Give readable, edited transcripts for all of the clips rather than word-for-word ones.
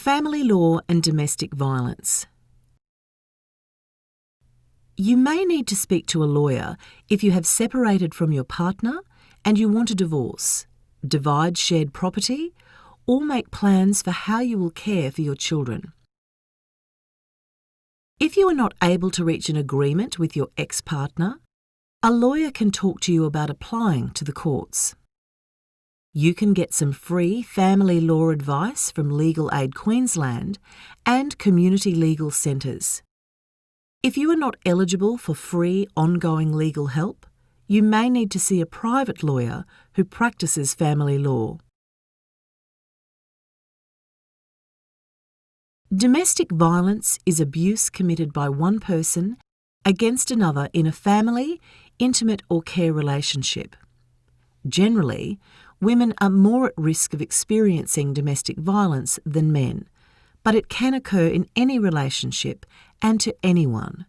Family law and domestic violence. You may need to speak to a lawyer if you have separated from your partner and you want a divorce, divide shared property, or make plans for how you will care for your children. If you are not able to reach an agreement with your ex-partner, a lawyer can talk to you about applying to the courts. You can get some free family law advice from Legal Aid Queensland and community legal centres. If you are not eligible for free ongoing legal help, you may need to see a private lawyer who practices family law. Domestic violence is abuse committed by one person against another in a family, intimate or care relationship. Generally, women are more at risk of experiencing domestic violence than men, but it can occur in any relationship and to anyone.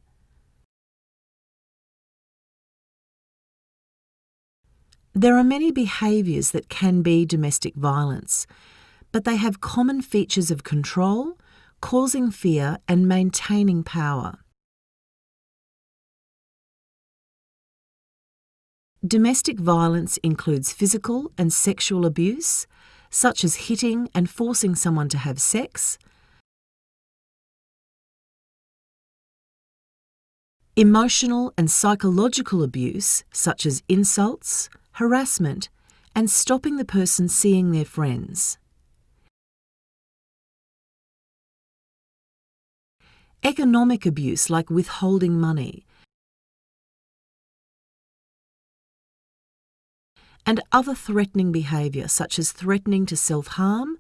There are many behaviours that can be domestic violence, but they have common features of control, causing fear and maintaining power. Domestic violence includes physical and sexual abuse, such as hitting and forcing someone to have sex, emotional and psychological abuse, such as insults, harassment, and stopping the person seeing their friends. Economic abuse, like withholding money, and other threatening behaviour, such as threatening to self-harm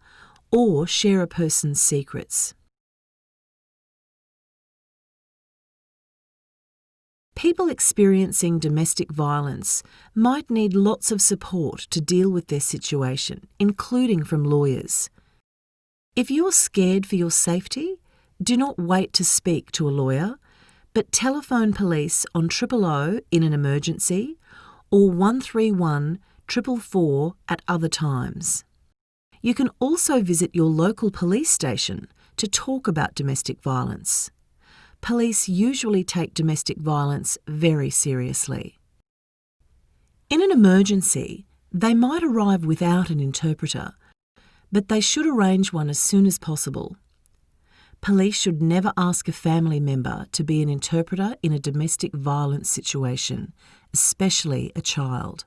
or share a person's secrets. People experiencing domestic violence might need lots of support to deal with their situation, including from lawyers. If you're scared for your safety, do not wait to speak to a lawyer, but telephone police on 000 in an emergency or 131 444 at other times. You can also visit your local police station to talk about domestic violence. Police usually take domestic violence very seriously. In an emergency, they might arrive without an interpreter, but they should arrange one as soon as possible. Police should never ask a family member to be an interpreter in a domestic violence situation, especially a child.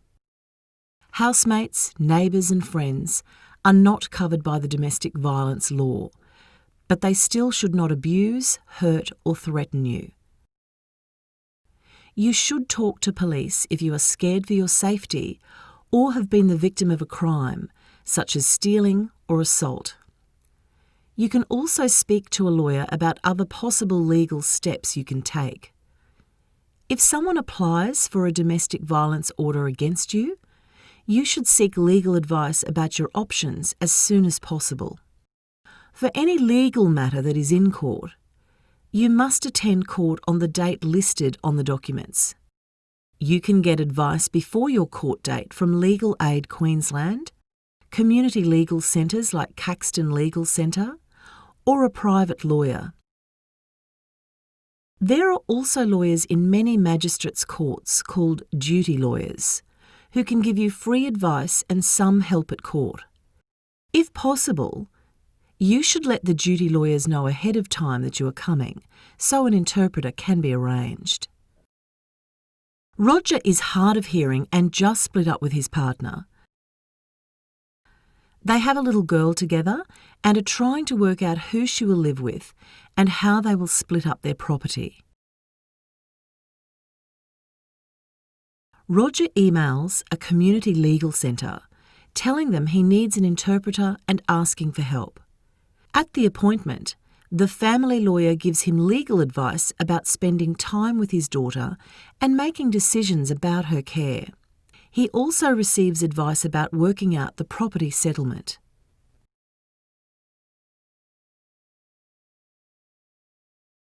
Housemates, neighbours and friends are not covered by the domestic violence law, but they still should not abuse, hurt or threaten you. You should talk to police if you are scared for your safety or have been the victim of a crime, such as stealing or assault. You can also speak to a lawyer about other possible legal steps you can take. If someone applies for a domestic violence order against you, you should seek legal advice about your options as soon as possible. For any legal matter that is in court, you must attend court on the date listed on the documents. You can get advice before your court date from Legal Aid Queensland, community legal centres like Caxton Legal Centre, or a private lawyer. There are also lawyers in many magistrates' courts called duty lawyers, who can give you free advice and some help at court. If possible, you should let the duty lawyers know ahead of time that you are coming, so an interpreter can be arranged. Roger is hard of hearing and just split up with his partner. They have a little girl together and are trying to work out who she will live with and how they will split up their property. Roger emails a community legal centre telling them he needs an interpreter and asking for help. At the appointment, the family lawyer gives him legal advice about spending time with his daughter and making decisions about her care. He also receives advice about working out the property settlement.